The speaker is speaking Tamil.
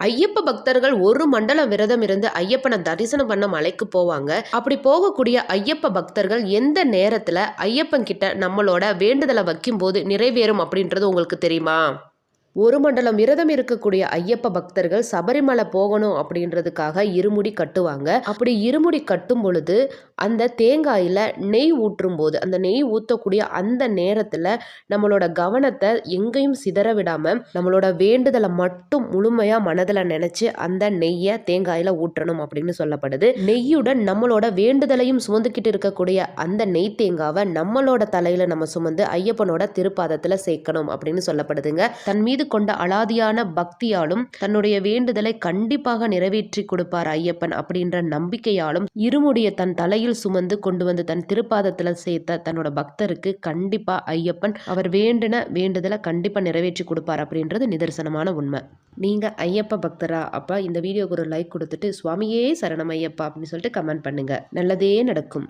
ஐயப்ப பக்தர்கள் ஒரு மண்டலம் விரதம் இருந்து ஐயப்பனை தரிசனம் பண்ண மலைக்கு போவாங்க. அப்படி போகக்கூடிய ஐயப்ப பக்தர்கள் எந்த நேரத்துல ஐயப்பன் கிட்ட நம்மளோட வேண்டுதலை வைக்கும் போது நிறைவேறும் அப்படின்றது உங்களுக்கு தெரியுமா? ஒரு மண்டலம் விரதம் இருக்கக்கூடிய ஐயப்ப பக்தர்கள் சபரிமலை போகணும் அப்படின்றதுக்காக இருமுடி கட்டுவாங்க. அப்படி இருமுடி கட்டும் பொழுது அந்த தேங்காயில் நெய் ஊற்றும் போது, அந்த நெய் ஊற்றக்கூடிய அந்த நேரத்தில் நம்மளோட கவனத்தை எங்கேயும் சிதற விடாமல் நம்மளோட வேண்டுதலை மட்டும் முழுமையாக மனதில் நினச்சி அந்த நெய்யை தேங்காயில் ஊற்றணும் அப்படின்னு சொல்லப்படுது. நெய்யுடன் நம்மளோட வேண்டுதலையும் சுமந்துக்கிட்டு இருக்கக்கூடிய அந்த நெய் தேங்காவை நம்மளோட தலையில் நம்ம சுமந்து ஐயப்பனோட திருப்பாதத்தில் சேர்க்கணும் அப்படின்னு சொல்லப்படுதுங்க. தன் மீது கொண்ட அலாதியான பக்தியாலும் தன்னுடைய வேண்டுதலை கண்டிப்பாக நிறைவேற்றி கொடுப்பார் ஐயப்பன் அப்படின்ற நம்பிக்கையாலும் இருமுடிய தன் தலையில் சுமந்து கொண்டு வந்து தன் திருப்பாதத்துல சேர்த்த தன்னோட பக்தருக்கு கண்டிப்பா ஐயப்பன் அவர் வேண்டின வேண்டுதலை கண்டிப்பா நிறைவேற்றி கொடுப்பார் அப்படின்றது நிதர்சனமான உண்மை. நீங்க ஐயப்ப பக்தரா? அப்ப இந்த வீடியோக்கு ஒரு லைக் கொடுத்துட்டு சுவாமியே சரணம் ஐயப்பா அப்படின்னு சொல்லிட்டு கமெண்ட் பண்ணுங்க. நல்லதே நடக்கும்.